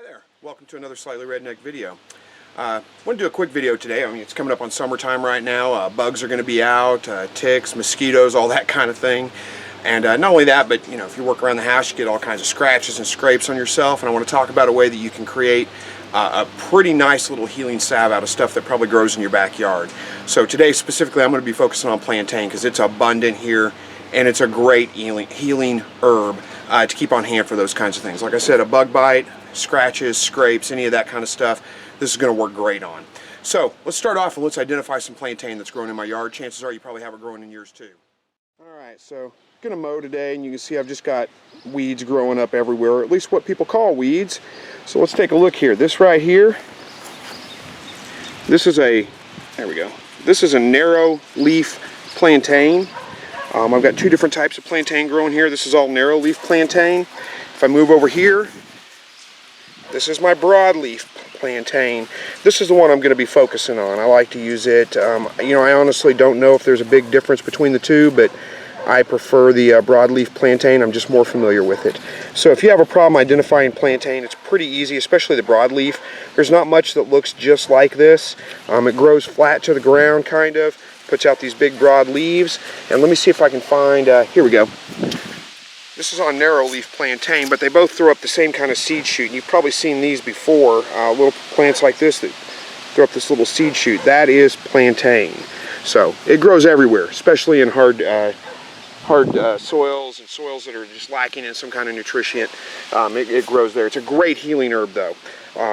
Hi there, welcome to another Slightly Redneck video. I want to do a quick video today. I mean, it's coming up on summertime right now. Bugs are going to be out, ticks, mosquitoes, all that kind of thing. And not only that, but you know, if you work around the house, you get all kinds of scratches and scrapes on yourself. And I want to talk about a way that you can create a pretty nice little healing salve out of stuff that probably grows in your backyard. So today specifically, I'm going to be focusing on plantain because it's abundant here, and it's a great healing herb to keep on hand for those kinds of things. Like I said, a bug bite, scratches, scrapes, any of that kind of stuff, this is going to work great on. So let's start off and let's identify some plantain that's growing in my yard. Chances are you probably have it growing in yours too. Alright, so I'm going to mow today, and you can see I've just got weeds growing up everywhere, or at least what people call weeds. So let's take a look here. This right here, this is a, there we go, this is a narrow leaf plantain. I've got two different types of plantain growing here. This is all narrow leaf plantain. If I move over here, this is my broadleaf plantain. This is the one I'm going to be focusing on. I like to use it. You know, I honestly don't know if there's a big difference between the two, but I prefer the broadleaf plantain. I'm just more familiar with it. So if you have a problem identifying plantain, it's pretty easy, especially the broadleaf. There's not much that looks just like this. It grows flat to the ground, kind of. Puts out these big broad leaves. And let me see if I can find, here we go. This is on narrow leaf plantain, but they both throw up the same kind of seed shoot. And you've probably seen these before, little plants like this that throw up this little seed shoot. That is plantain. So it grows everywhere, especially in hard soils and soils that are just lacking in some kind of nutrient. It grows there. It's a great healing herb though.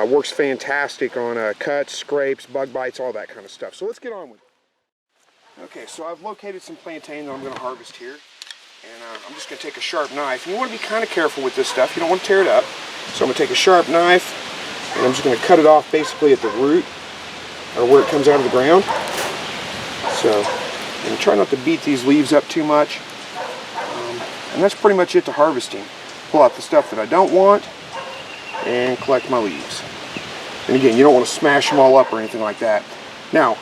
Works fantastic on cuts, scrapes, bug bites, all that kind of stuff. So let's get on with it. Okay, so I've located some plantain that I'm going to harvest here. And I'm just going to take a sharp knife. And you want to be kind of careful with this stuff. You don't want to tear it up. So I'm going to take a sharp knife, and I'm just going to cut it off basically at the root, or where it comes out of the ground. So, and try not to beat these leaves up too much. And that's pretty much it to harvesting. Pull out the stuff that I don't want, and collect my leaves. And again, you don't want to smash them all up or anything like that. Now,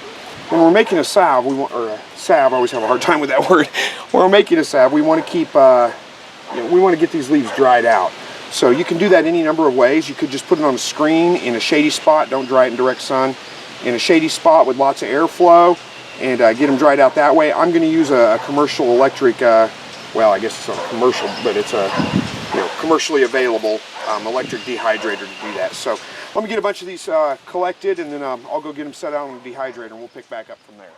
when we're making a salve, I always have a hard time with that word. When we're making a salve, we want to keep, we want to get these leaves dried out. So you can do that any number of ways. You could just put it on a screen in a shady spot. Don't dry it in direct sun. In a shady spot with lots of airflow, and get them dried out that way. I'm going to use a commercial electric, well, I guess it's not commercial, but it's a commercially available electric dehydrator to do that. So let me get a bunch of these collected, and then I'll go get them set out on the dehydrator, and we'll pick back up from there.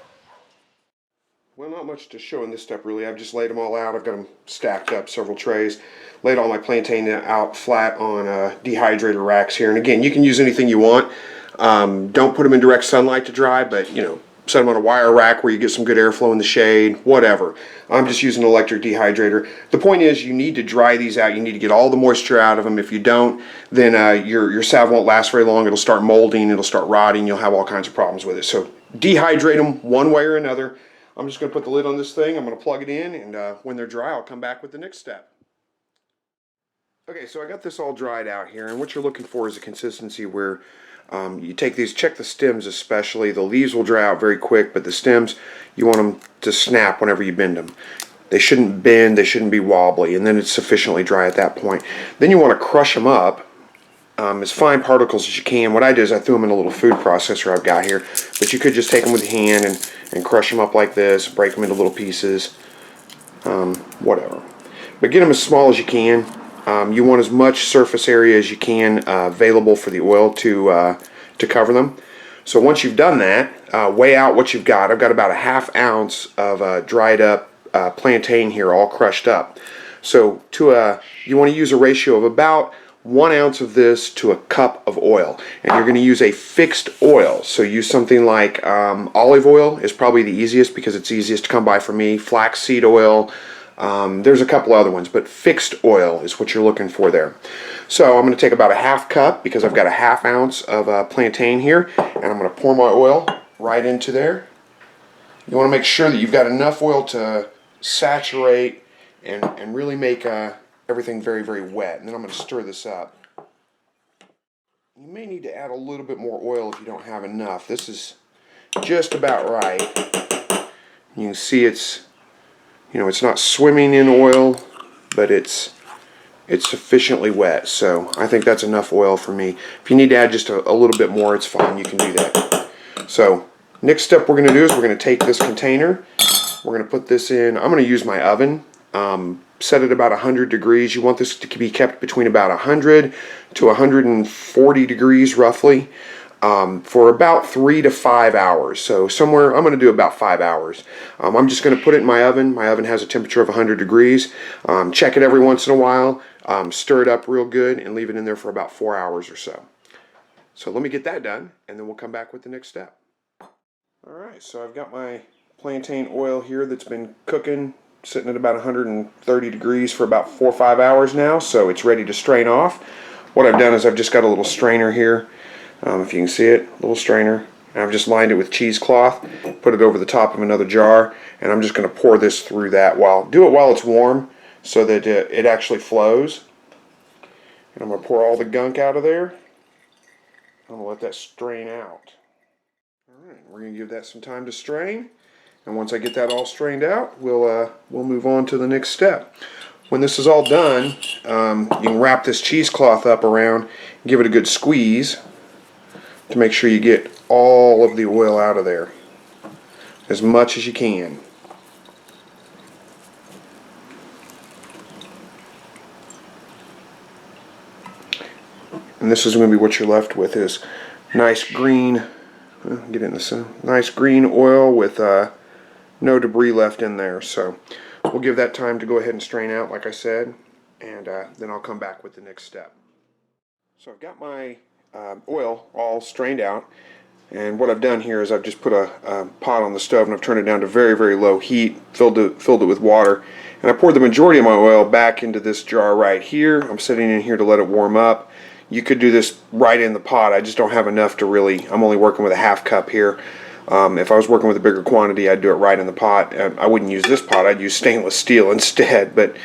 Well, not much to show in this step really. I've just laid them all out. I've got them stacked up, several trays. Laid all my plantain out flat on dehydrator racks here. And again, you can use anything you want. Don't put them in direct sunlight to dry, but set them on a wire rack where you get some good airflow in the shade, whatever. I'm just using an electric dehydrator. The point is, you need to dry these out. You need to get all the moisture out of them. If you don't, then your salve won't last very long. It'll start molding, it'll start rotting, you'll have all kinds of problems with it. So dehydrate them one way or another. I'm just going to put the lid on this thing, I'm going to plug it in, and when they're dry, I'll come back with the next step. Okay, so I got this all dried out here, and what you're looking for is a consistency where you take these, check the stems especially. The leaves will dry out very quick, but the stems, you want them to snap whenever you bend them. They shouldn't bend, they shouldn't be wobbly, and then it's sufficiently dry at that point. Then you want to crush them up as fine particles as you can. What I did is I threw them in a little food processor I've got here, but you could just take them with your hand and crush them up like this, break them into little pieces, whatever. But get them as small as you can. You want as much surface area as you can available for the oil to cover them. So once you've done that, weigh out what you've got. I've got about a ½ ounce of dried up plantain here, all crushed up. So you want to use a ratio of about 1 ounce of this to a cup of oil, and you're going to use a fixed oil. So use something like olive oil is probably the easiest because it's easiest to come by for me. Flaxseed oil. There's a couple other ones, but fixed oil is what you're looking for there. So I'm going to take about a ½ cup because I've got a ½ ounce of plantain here, and I'm going to pour my oil right into there. You want to make sure that you've got enough oil to saturate and really make everything very, very wet. And then I'm going to stir this up. You may need to add a little bit more oil if you don't have enough. This is just about right. You can see it's not swimming in oil, but it's it's sufficiently wet. So I think that's enough oil for me. If you need to add just a little bit more, it's fine. You can do that. So next step we're going to do is we're going to take this container. We're going to put this in. I'm going to use my oven. Set it about 100 degrees. You want this to be kept between about 100 to 140 degrees roughly for about 3 to 5 hours. So somewhere, I'm going to do about 5 hours. I'm just going to put it in my oven. My oven has a temperature of 100 degrees. Check it every once in a while. Stir it up real good and leave it in there for about 4 hours or so. So let me get that done and then we'll come back with the next step. Alright, so I've got my plantain oil here that's been cooking, sitting at about 130 degrees for about 4 or 5 hours now, so it's ready to strain off. What I've done is I've just got a little strainer here, if you can see it, little strainer, and I've just lined it with cheesecloth, put it over the top of another jar, and I'm just going to pour this through that do it while it's warm so that it actually flows. And I'm going to pour all the gunk out of there. I'm going to let that strain out. Alright, we're going to give that some time to strain. And once I get that all strained out, we'll move on to the next step. When this is all done, you can wrap this cheesecloth up around, give it a good squeeze to make sure you get all of the oil out of there, as much as you can. And this is going to be what you're left with, is nice green, get in the sun, nice green oil with no debris left in there. So we'll give that time to go ahead and strain out, like I said, and then I'll come back with the next step. So I've got my oil all strained out, and what I've done here is I've just put a pot on the stove and I've turned it down to very, very low heat, filled it with water, and I poured the majority of my oil back into this jar right here. I'm sitting in here to let it warm up. You could do this right in the pot. I just don't have enough to really, I'm only working with a half cup here. If I was working with a bigger quantity, I'd do it right in the pot. I wouldn't use this pot. I'd use stainless steel instead. But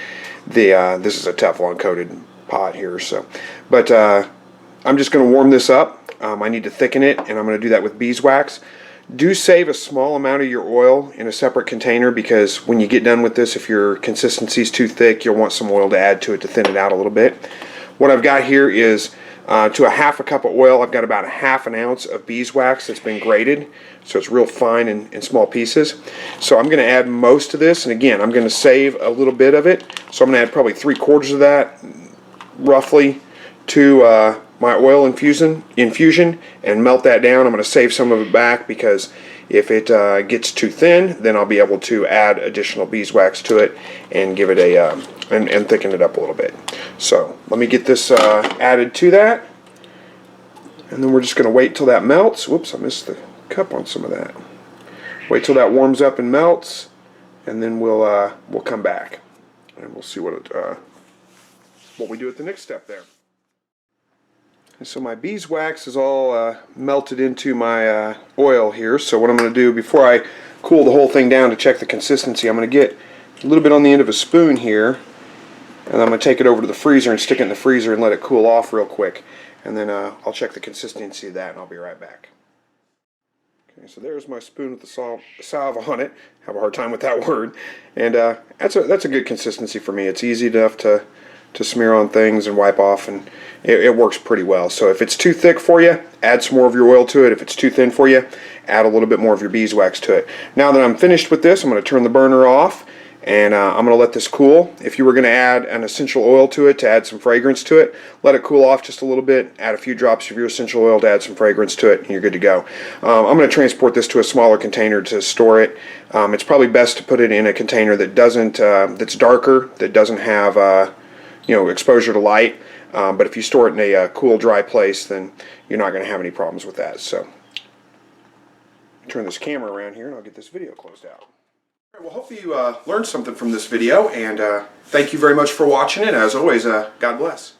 this is a Teflon coated pot here. So, but I'm just going to warm this up. I need to thicken it, and I'm going to do that with beeswax. Do save a small amount of your oil in a separate container, because when you get done with this, if your consistency is too thick, you'll want some oil to add to it to thin it out a little bit. What I've got here is to a half a cup of oil, I've got about a half an ounce of beeswax that's been grated, so it's real fine in small pieces. So I'm going to add most of this, and again, I'm going to save a little bit of it. So I'm going to add probably 3/4 of that, roughly, to my oil infusion and melt that down. I'm going to save some of it back, because if it gets too thin, then I'll be able to add additional beeswax to it and give it a and thicken it up a little bit. So let me get this added to that, and then we're just going to wait till that melts. Whoops, I missed the cup on some of that. Wait till that warms up and melts, and then we'll come back and we'll see what we do at the next step there. And so my beeswax is all melted into my oil here. So what I'm going to do, before I cool the whole thing down to check the consistency, I'm going to get a little bit on the end of a spoon here, and I'm going to take it over to the freezer and stick it in the freezer and let it cool off real quick. And then I'll check the consistency of that, and I'll be right back. Okay, so there's my spoon with the salve on it. Have a hard time with that word. And that's a good consistency for me. It's easy enough to smear on things and wipe off, and it works pretty well. So if it's too thick for you, add some more of your oil to it. If it's too thin for you, add a little bit more of your beeswax to it. Now that I'm finished with this, I'm going to turn the burner off, and I'm going to let this cool. If you were going to add an essential oil to it to add some fragrance to it, let it cool off just a little bit, add a few drops of your essential oil to add some fragrance to it, and you're good to go. I'm going to transport this to a smaller container to store it. It's probably best to put it in a container that that's darker, that doesn't have exposure to light, but if you store it in a cool, dry place, then you're not going to have any problems with that. So turn this camera around here and I'll get this video closed out. All right, well, hopefully you learned something from this video, and thank you very much for watching it. As always, God bless.